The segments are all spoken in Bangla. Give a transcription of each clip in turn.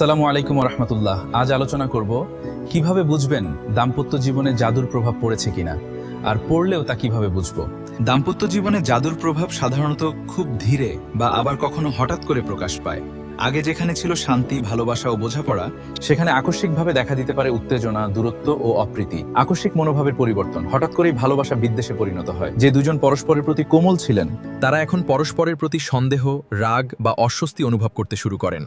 আসসালামু আলাইকুম রহমতুল্লাহ। আজ আলোচনা করব কিভাবে বুঝবেন দাম্পত্য জীবনে জাদুর প্রভাব পড়েছে কিনা, আর পড়লেও তা কিভাবে বুঝবো। দাম্পত্য জীবনে জাদুর প্রভাব সাধারণত খুব ধীরে বা আবার কখনো হঠাৎ করে প্রকাশ পায়। আগে যেখানে ছিল শান্তি, ভালোবাসা ও বোঝাপড়া, সেখানে আকস্মিকভাবে দেখা দিতে পারে উত্তেজনা, দূরত্ব ও অপ্রীতি। আকস্মিক মনোভাবের পরিবর্তন, হঠাৎ করেই ভালোবাসা বিদ্বেষে পরিণত হয়। যে দুজন পরস্পরের প্রতি কোমল ছিলেন, তারা এখন পরস্পরের প্রতি সন্দেহ, রাগ বা অস্বস্তি অনুভব করতে শুরু করেন।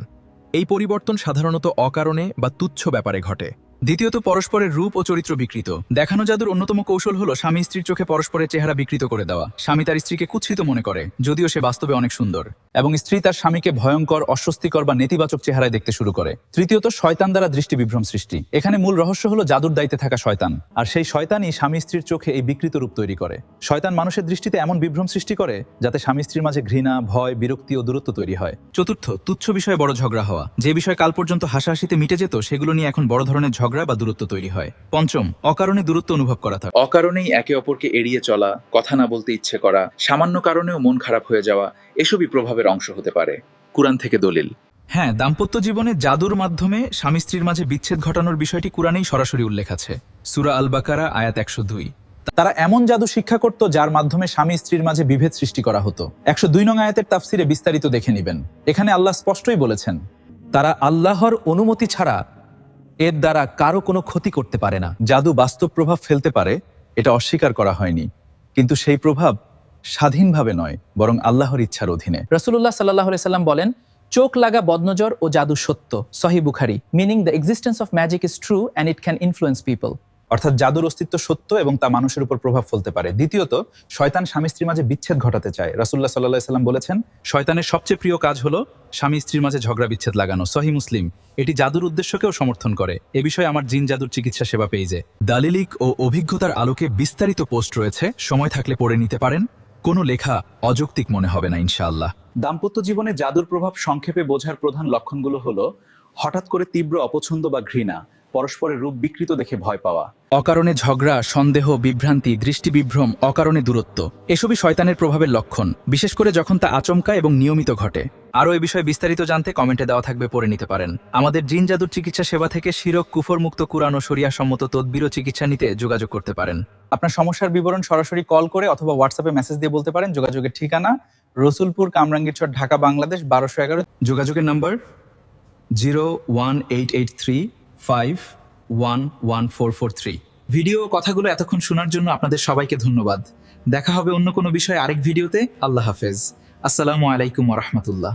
এই পরিবর্তন সাধারণত অকারণে বা তুচ্ছ ব্যাপারে ঘটে। দ্বিতীয়ত, পরস্পরের রূপ ও চরিত্র বিকৃত। দেখানো জাদুর অন্যতম কৌশল হলো স্বামী স্ত্রীর চোখে পরস্পরের চেহারা বিকৃত করে দেওয়া। স্বামী তার স্ত্রীকে কুৎসিত মনে করে, যদিও সে বাস্তবে অনেক সুন্দর, এবং স্ত্রী তার স্বামীকে ভয়ঙ্কর, অস্বস্তিকর বা নেতিবাচক চেহারায় দেখতে শুরু করে। তৃতীয়ত, শয়তান দ্বারা দৃষ্টি বিভ্রম সৃষ্টি। এখানে মূল রহস্য হলো জাদুর দায়িত্বে থাকা শয়তান, আর সেই শয়তানই স্বামী স্ত্রীর চোখে এই বিকৃত রূপ তৈরি করে। শয়তান মানুষের দৃষ্টিতে এমন বিভ্রম সৃষ্টি করে যাতে স্বামী স্ত্রীর মাঝে ঘৃণা, ভয়, বিরক্তি ও দূরত্ব তৈরি হয়। চতুর্থ, তুচ্ছ বিষয়ে বড় ঝগড়া হওয়া। যে বিষয় কাল পর্যন্ত হাসাহাসিতে মিটে যেত, সেগুলো নিয়ে এখন বড় ধরনের ঝগড়া বা দূরত্ব তৈরি হয়। পঞ্চম, অকারণে দূরত্ব অনুভব করা থাকে। অকারণেই একে অপরকে এড়িয়ে চলা, কথা না বলতে ইচ্ছে করা, সামান্য কারণেও মন খারাপ হয়ে যাওয়া, এসবই প্রভাবের অংশ হতে পারে। কুরআন থেকে দলিল। হ্যাঁ, দাম্পত্য জীবনে জাদুর মাধ্যমে স্বামী স্ত্রীর মাঝে বিচ্ছেদ ঘটানোর বিষয়টি কুরআনেই সরাসরি উল্লেখ আছে। সূরা আল বাকারা আয়াত 102। তারা এমন জাদু শিক্ষা করত যার মাধ্যমে স্বামী স্ত্রীর মাঝে বিভেদ সৃষ্টি করা হতো। 102 নং আয়াতের তাফসিরে বিস্তারিত দেখে নেবেন। এখানে আল্লাহ স্পষ্টই বলেছেন, তারা আল্লাহর অনুমতি ছাড়া এর দ্বারা কারো কোনো ক্ষতি করতে পারে না। জাদু বাস্তব প্রভাব ফেলতে পারে, এটা অস্বীকার করা হয়নি, কিন্তু সেই প্রভাব স্বাধীনভাবে নয়, বরং আল্লাহর ইচ্ছার অধীনে। রাসূলুল্লাহ সাল্লাল্লাহু আলাইহি সাল্লাম বলেন, চোখ লাগা বদনজর ও জাদু সত্য। সহিহ Bukhari. Meaning the existence of magic is true and it can influence people. অর্থাৎ জাদুর অস্তিত্ব সত্য এবং তা মানুষের উপর প্রভাব ফেলতে পারে। দ্বিতীয়ত, শয়তান স্বামী স্ত্রীর মাঝে বিচ্ছেদ ঘটাতে চায়। রাসূলুল্লাহ সাল্লাল্লাহু আলাইহি সাল্লাম বলেছেন, শয়তানের সবচেয়ে প্রিয় কাজ হলো স্বামী স্ত্রীর মাঝে ঝগড়া বিচ্ছেদ লাগানো। সহিহ মুসলিম। এটি জাদুর উদ্দেশ্যকেও সমর্থন করে। এ বিষয়ে আমার জিন জাদুর চিকিৎসা সেবা পেজে দালিলিক ও অভিজ্ঞতার আলোকে বিস্তারিত পোস্ট রয়েছে, সময় থাকলে পড়ে নিতে পারেন। কোনো লেখা অযৌক্তিক মনে হবে না ইনশাআল্লাহ। দাম্পত্য জীবনে জাদুর প্রভাব সংক্ষেপে বোঝার প্রধান লক্ষণগুলো হলো হঠাৎ করে তীব্র অপছন্দ বা ঘৃণা, পরস্পরের রূপ বিকৃত দেখে ভয় পাওয়া, অকারণে ঝগড়া, সন্দেহ, বিভ্রান্তি, দৃষ্টি বিভ্রম, অকারণে দূরত্ব, এসবই শয়তানের প্রভাবের লক্ষণ, বিশেষ করে যখন তা আচমকা এবং নিয়মিত ঘটে। আরও এ বিষয়ে বিস্তারিত জানতে কমেন্টে দেওয়া থাকবে, পড়ে নিতে পারেন। আমাদের জিন জাদুর চিকিৎসা সেবা থেকে শিরক, কুফর মুক্ত কুরআন ও শরিয়া সম্মত তদবির ও চিকিৎসা নিতে যোগাযোগ করতে পারেন। আপনার সমস্যার বিবরণ সরাসরি কল করে অথবা হোয়াটসঅ্যাপে মেসেজ দিয়ে বলতে পারেন। যোগাযোগের ঠিকানা রসুলপুর, কামরাঙ্গীরচর, ঢাকা, বাংলাদেশ 1211। যোগাযোগের নাম্বার 01883511443। ভিডিও ও কথাগুলো এতক্ষণ শোনার জন্য আপনাদের সবাইকে ধন্যবাদ। দেখা হবে অন্য কোনো বিষয়ে আরেক ভিডিওতে। আল্লাহ হাফেজ। আসসালামু আলাইকুম ওয়া রাহমাতুল্লাহ।